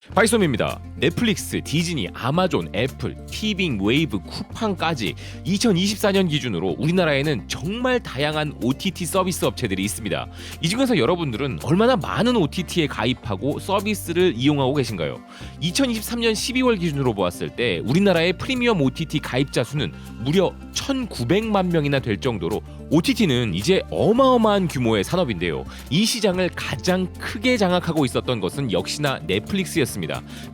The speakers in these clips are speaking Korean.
바이솜입니다. 넷플릭스, 디즈니, 아마존, 애플, 티빙, 웨이브, 쿠팡까지 2024년 기준으로 우리나라에는 정말 다양한 OTT 서비스 업체들이 있습니다. 이 중에서 여러분들은 얼마나 많은 OTT에 가입하고 서비스를 이용하고 계신가요? 2023년 12월 기준으로 보았을 때 우리나라의 프리미엄 OTT 가입자 수는 무려 1,900만 명이나 될 정도로 OTT는 이제 어마어마한 규모의 산업인데요. 이 시장을 가장 크게 장악하고 있었던 것은 역시나 넷플릭스였습니다.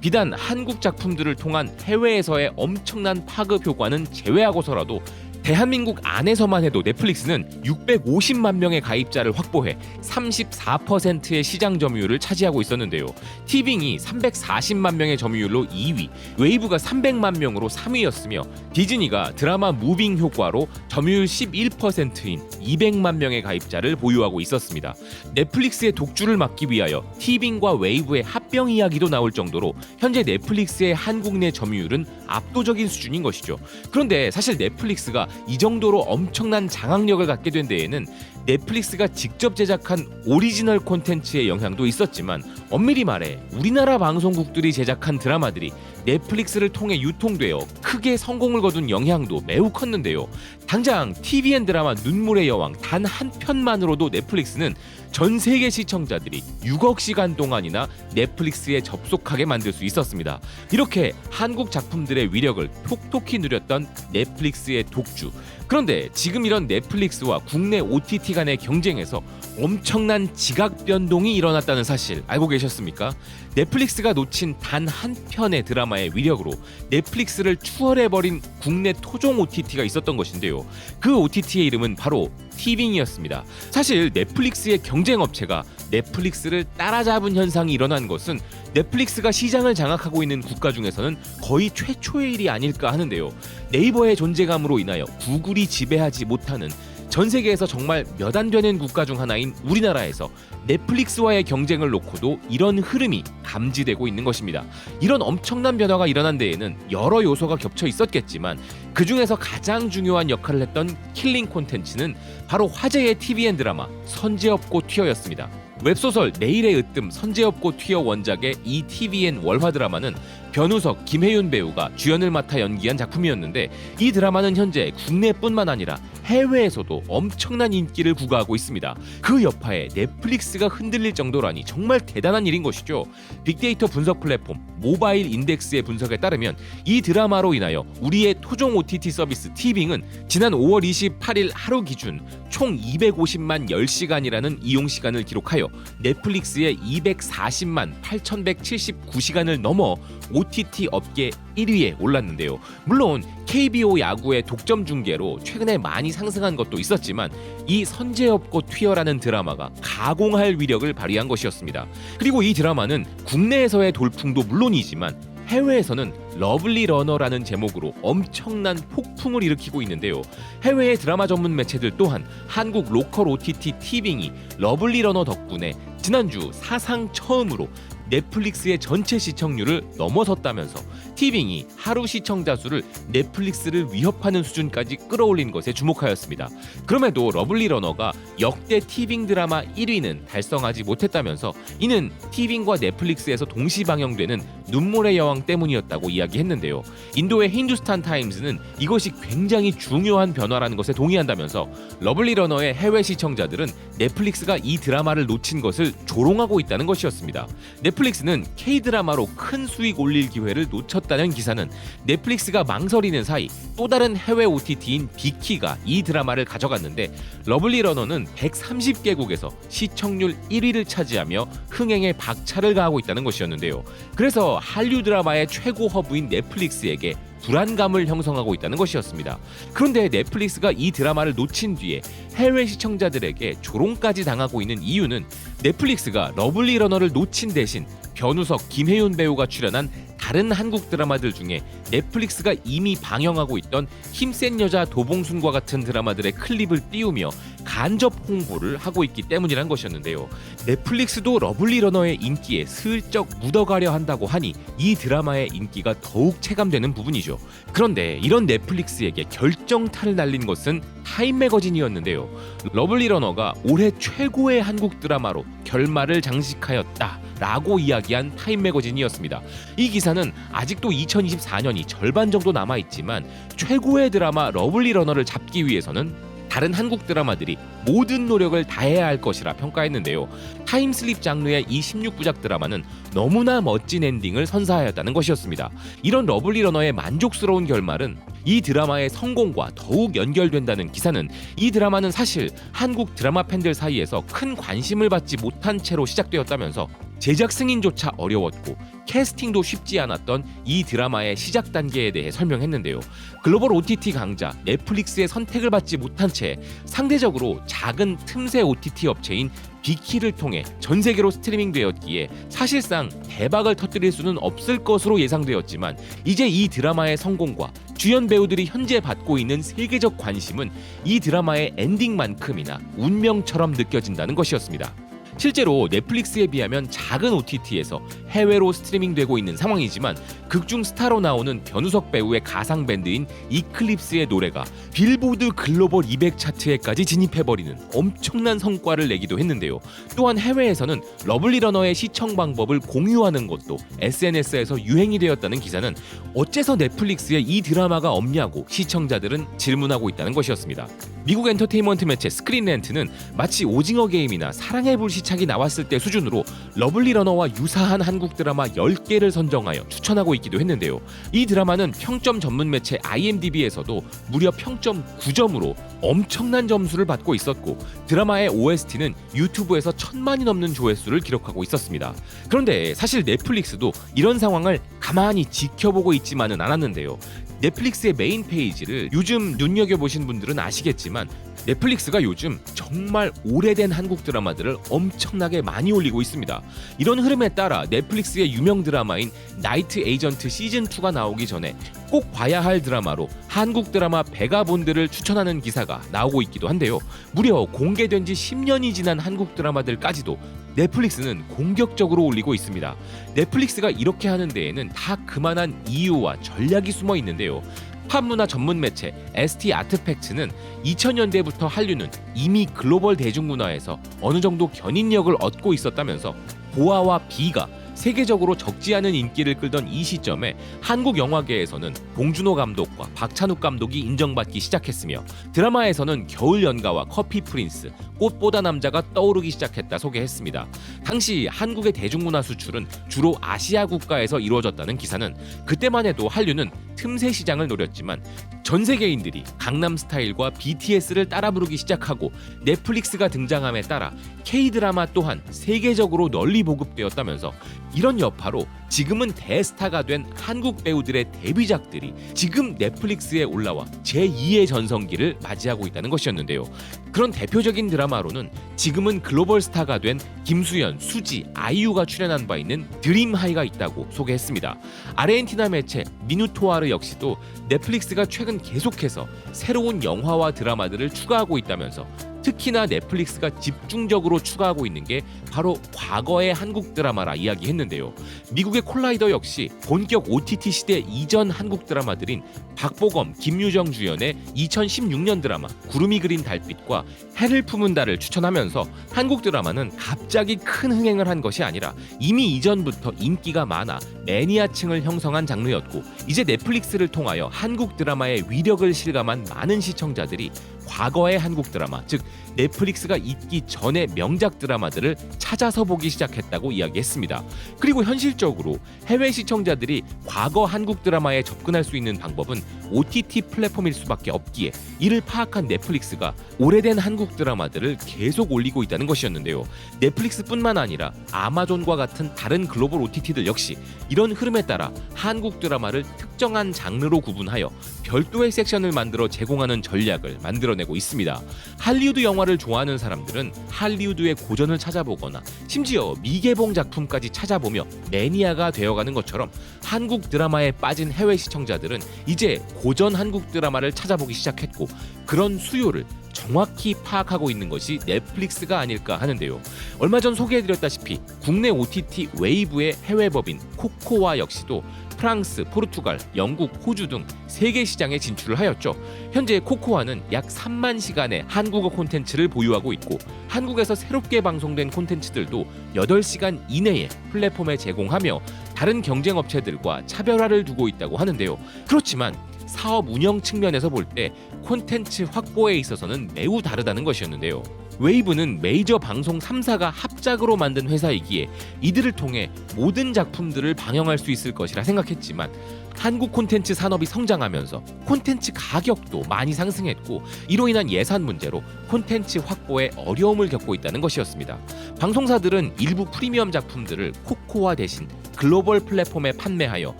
비단 한국 작품들을 통한 해외에서의 엄청난 파급 효과는 제외하고서라도 대한민국 안에서만 해도 넷플릭스는 650만 명의 가입자를 확보해 34%의 시장 점유율을 차지하고 있었는데요. 티빙이 340만 명의 점유율로 2위, 웨이브가 300만 명으로 3위였으며 디즈니가 드라마 무빙 효과로 점유율 11%인 200만 명의 가입자를 보유하고 있었습니다. 넷플릭스의 독주를 막기 위하여 티빙과 웨이브의 합병 이야기도 나올 정도로 현재 넷플릭스의 한국 내 점유율은 압도적인 수준인 것이죠. 그런데 사실 넷플릭스가 이 정도로 엄청난 장악력을 갖게 된 데에는 넷플릭스가 직접 제작한 오리지널 콘텐츠의 영향도 있었지만 엄밀히 말해 우리나라 방송국들이 제작한 드라마들이 넷플릭스를 통해 유통되어 크게 성공을 거둔 영향도 매우 컸는데요. 당장 TVN 드라마 눈물의 여왕 단 한 편만으로도 넷플릭스는 전 세계 시청자들이 6억 시간 동안이나 넷플릭스에 접속하게 만들 수 있었습니다. 이렇게 한국 작품들의 위력을 톡톡히 누렸던 넷플릭스의 독주. 그런데 지금 이런 넷플릭스와 국내 OTT 간의 경쟁에서 엄청난 지각 변동이 일어났다는 사실 알고 계셨습니까? 넷플릭스가 놓친 단 한 편의 드라마의 위력으로 넷플릭스를 추월해버린 국내 토종 OTT가 있었던 것인데요. 그 OTT의 이름은 바로 티빙이었습니다. 사실 넷플릭스의 경쟁 업체가 넷플릭스를 따라잡은 현상이 일어난 것은 넷플릭스가 시장을 장악하고 있는 국가 중에서는 거의 최초의 일이 아닐까 하는데요. 네이버의 존재감으로 인하여 구글이 지배하지 못하는 전 세계에서 정말 몇 안 되는 국가 중 하나인 우리나라에서 넷플릭스와의 경쟁을 놓고도 이런 흐름이 감지되고 있는 것입니다. 이런 엄청난 변화가 일어난 데에는 여러 요소가 겹쳐 있었겠지만 그 중에서 가장 중요한 역할을 했던 킬링 콘텐츠는 바로 화제의 TVN 드라마 선제업고 튀어였습니다. 웹소설 내일의 으뜸 선제업고 튀어 원작의 이 TVN 월화 드라마는 변우석, 김혜윤 배우가 주연을 맡아 연기한 작품이었는데 이 드라마는 현재 국내뿐만 아니라 해외에서도 엄청난 인기를 구가하고 있습니다. 그 여파에 넷플릭스가 흔들릴 정도라니 정말 대단한 일인 것이죠. 빅데이터 분석 플랫폼 모바일 인덱스의 분석에 따르면 이 드라마로 인하여 우리의 토종 OTT 서비스 티빙은 지난 5월 28일 하루 기준 총 250만 10시간이라는 이용 시간을 기록하여 넷플릭스의 240만 8,179시간을 넘어 OTT 업계 1위에 올랐는데요. 물론 KBO 야구의 독점 중계로 최근에 많이 상승한 것도 있었지만 이 선제업고 튀어라는 드라마가 가공할 위력을 발휘한 것이었습니다. 그리고 이 드라마는 국내에서의 돌풍도 물론이지만 해외에서는 러블리 러너라는 제목으로 엄청난 폭풍을 일으키고 있는데요. 해외의 드라마 전문 매체들 또한 한국 로컬 OTT 티빙이 러블리 러너 덕분에 지난주 사상 처음으로 넷플릭스의 전체 시청률을 넘어섰다면서 티빙이 하루 시청자 수를 넷플릭스를 위협하는 수준까지 끌어올린 것에 주목하였습니다. 그럼에도 러블리 러너가 역대 티빙 드라마 1위는 달성하지 못했다면서 이는 티빙과 넷플릭스에서 동시 방영되는 눈물의 여왕 때문이었다고 이야기했는데요. 인도의 힌두스탄 타임스는 이것이 굉장히 중요한 변화라는 것에 동의한다면서 러블리 러너의 해외 시청자들은 넷플릭스가 이 드라마를 놓친 것을 조롱하고 있다는 것이었습니다. 넷플릭스는 K-드라마로 큰 수익 올릴 기회를 놓쳤다는 기사는 넷플릭스가 망설이는 사이 또 다른 해외 OTT인 비키가 이 드라마를 가져갔는데 러블리 러너는 130개국에서 시청률 1위를 차지하며 흥행에 박차를 가하고 있다는 것이었는데요. 그래서 한류 드라마의 최고 허브인 넷플릭스에게 불안감을 형성하고 있다는 것이었습니다. 그런데 넷플릭스가 이 드라마를 놓친 뒤에 해외 시청자들에게 조롱까지 당하고 있는 이유는 넷플릭스가 러블리 러너를 놓친 대신 변우석, 김혜윤 배우가 출연한 다른 한국 드라마들 중에 넷플릭스가 이미 방영하고 있던 힘센 여자 도봉순과 같은 드라마들의 클립을 띄우며 간접 홍보를 하고 있기 때문이란 것이었는데요. 넷플릭스도 러블리 러너의 인기에 슬쩍 묻어가려 한다고 하니 이 드라마의 인기가 더욱 체감되는 부분이죠. 그런데 이런 넷플릭스에게 결정타를 날린 것은 타임 매거진이었는데요. 러블리 러너가 올해 최고의 한국 드라마로 결말을 장식하였다 라고 이야기한 타임 매거진이었습니다. 이 기사는 아직도 2024년이 절반 정도 남아있지만 최고의 드라마 러블리 러너를 잡기 위해서는 다른 한국 드라마들이 모든 노력을 다해야 할 것이라 평가했는데요. 타임슬립 장르의 이 16부작 드라마는 너무나 멋진 엔딩을 선사하였다는 것이었습니다. 이런 러블리 러너의 만족스러운 결말은 이 드라마의 성공과 더욱 연결된다는 기사는 이 드라마는 사실 한국 드라마 팬들 사이에서 큰 관심을 받지 못한 채로 시작되었다면서 제작 승인조차 어려웠고 캐스팅도 쉽지 않았던 이 드라마의 시작 단계에 대해 설명했는데요. 글로벌 OTT 강자 넷플릭스의 선택을 받지 못한 채 상대적으로 작은 틈새 OTT 업체인 비키를 통해 전 세계로 스트리밍되었기에 사실상 대박을 터뜨릴 수는 없을 것으로 예상되었지만 이제 이 드라마의 성공과 주연 배우들이 현재 받고 있는 세계적 관심은 이 드라마의 엔딩만큼이나 운명처럼 느껴진다는 것이었습니다. 실제로 넷플릭스에 비하면 작은 OTT에서 해외로 스트리밍되고 있는 상황이지만 극중 스타로 나오는 변우석 배우의 가상 밴드인 이클립스의 노래가 빌보드 글로벌 200 차트에까지 진입해버리는 엄청난 성과를 내기도 했는데요. 또한 해외에서는 러블리 러너의 시청 방법을 공유하는 것도 SNS에서 유행이 되었다는 기사는 어째서 넷플릭스에 이 드라마가 없냐고 시청자들은 질문하고 있다는 것이었습니다. 미국 엔터테인먼트 매체 스크린렌트는 마치 오징어 게임이나 사랑의 불시착이 나왔을 때 수준으로 러블리 러너와 유사한 한국 드라마 10개를 선정하여 추천하고 있기도 했는데요. 이 드라마는 평점 전문 매체 IMDb에서도 무려 평점 9점으로 엄청난 점수를 받고 있었고 드라마의 OST는 유튜브에서 1000만이 넘는 조회수를 기록하고 있었습니다. 그런데 사실 넷플릭스도 이런 상황을 가만히 지켜보고 있지만은 않았는데요. 넷플릭스의 메인 페이지를 요즘 눈여겨보신 분들은 아시겠지만 넷플릭스가 요즘 정말 오래된 한국 드라마들을 엄청나게 많이 올리고 있습니다. 이런 흐름에 따라 넷플릭스의 유명 드라마인 나이트 에이전트 시즌2가 나오기 전에 꼭 봐야 할 드라마로 한국 드라마 베가본드를 추천하는 기사가 나오고 있기도 한데요. 무려 공개된 지 10년이 지난 한국 드라마들까지도 넷플릭스는 공격적으로 올리고 있습니다. 넷플릭스가 이렇게 하는 데에는 다 그만한 이유와 전략이 숨어 있는데요. 팝문화 전문 매체 ST 아트팩트는 2000년대부터 한류는 이미 글로벌 대중문화에서 어느 정도 견인력을 얻고 있었다면서 보아와 비가 세계적으로 적지 않은 인기를 끌던 이 시점에 한국 영화계에서는 봉준호 감독과 박찬욱 감독이 인정받기 시작했으며 드라마에서는 겨울연가와 커피 프린스, 꽃보다 남자가 떠오르기 시작했다 소개했습니다. 당시 한국의 대중문화 수출은 주로 아시아 국가에서 이루어졌다는 기사는 그때만 해도 한류는 틈새 시장을 노렸지만 전 세계인들이 강남스타일과 BTS를 따라 부르기 시작하고 넷플릭스가 등장함에 따라 K-드라마 또한 세계적으로 널리 보급되었다면서 이런 여파로 지금은 대스타가 된 한국 배우들의 데뷔작들이 지금 넷플릭스에 올라와 제2의 전성기를 맞이하고 있다는 것이었는데요. 그런 대표적인 드라마로는 지금은 글로벌 스타가 된 김수현, 수지, 아이유가 출연한 바 있는 드림하이가 있다고 소개했습니다. 아르헨티나 매체 미누토아르 역시도 넷플릭스가 최근 계속해서 새로운 영화와 드라마들을 추가하고 있다면서 특히나 넷플릭스가 집중적으로 추가하고 있는 게 바로 과거의 한국 드라마라 이야기했는데요. 미국의 콜라이더 역시 본격 OTT 시대 이전 한국 드라마들인 박보검, 김유정 주연의 2016년 드라마 구름이 그린 달빛과 해를 품은 달을 추천하면서 한국 드라마는 갑자기 큰 흥행을 한 것이 아니라 이미 이전부터 인기가 많아 매니아층을 형성한 장르였고 이제 넷플릭스를 통하여 한국 드라마의 위력을 실감한 많은 시청자들이 과거의 한국 드라마, 즉 넷플릭스가 있기 전의 명작 드라마들을 찾아서 보기 시작했다고 이야기했습니다. 그리고 현실적으로 해외 시청자들이 과거 한국 드라마에 접근할 수 있는 방법은 OTT 플랫폼일 수밖에 없기에 이를 파악한 넷플릭스가 오래된 한국 드라마들을 계속 올리고 있다는 것이었는데요. 넷플릭스뿐만 아니라 아마존과 같은 다른 글로벌 OTT들 역시 이런 흐름에 따라 한국 드라마를 특정한 장르로 구분하여 별도의 섹션을 만들어 제공하는 전략을 만들어내고 있습니다. 할리우드 영화를 좋아하는 사람들은 할리우드의 고전을 찾아보거나 심지어 미개봉 작품까지 찾아보며 매니아가 되어가는 것처럼 한국 드라마에 빠진 해외 시청자들은 이제 고전 한국 드라마를 찾아보기 시작했고 그런 수요를 정확히 파악하고 있는 것이 넷플릭스가 아닐까 하는데요. 얼마 전 소개해드렸다시피 국내 OTT 웨이브의 해외 법인 코코아 역시도 프랑스, 포르투갈, 영국, 호주 등 세계 시장에 진출을 하였죠. 현재 코코아는 약 3만 시간의 한국어 콘텐츠를 보유하고 있고 한국에서 새롭게 방송된 콘텐츠들도 8시간 이내에 플랫폼에 제공하며 다른 경쟁 업체들과 차별화를 두고 있다고 하는데요. 그렇지만 사업 운영 측면에서 볼 때 콘텐츠 확보에 있어서는 매우 다르다는 것이었는데요. 웨이브는 메이저 방송 3사가 합작으로 만든 회사이기에 이들을 통해 모든 작품들을 방영할 수 있을 것이라 생각했지만 한국 콘텐츠 산업이 성장하면서 콘텐츠 가격도 많이 상승했고 이로 인한 예산 문제로 콘텐츠 확보에 어려움을 겪고 있다는 것이었습니다. 방송사들은 일부 프리미엄 작품들을 코코아 대신 글로벌 플랫폼에 판매하여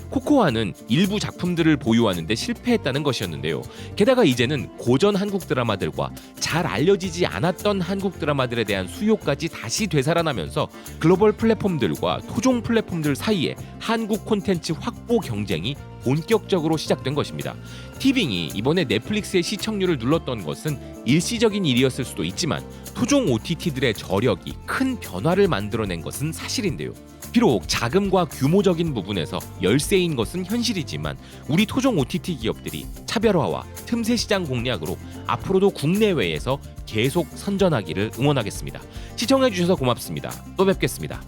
코코아는 일부 작품들을 보유하는데 실패했다는 것이었는데요. 게다가 이제는 고전 한국 드라마들과 잘 알려지지 않았던 한국 드라마들에 대한 수요까지 다시 되살아나면서 글로벌 플랫폼들과 토종 플랫폼들 사이에 한국 콘텐츠 확보 경쟁이 본격적으로 시작된 것입니다. 티빙이 이번에 넷플릭스의 시청률을 눌렀던 것은 일시적인 일이었을 수도 있지만 토종 OTT들의 저력이 큰 변화를 만들어낸 것은 사실인데요. 비록 자금과 규모적인 부분에서 열세인 것은 현실이지만 우리 토종 OTT 기업들이 차별화와 틈새 시장 공략으로 앞으로도 국내외에서 계속 선전하기를 응원하겠습니다. 시청해주셔서 고맙습니다. 또 뵙겠습니다.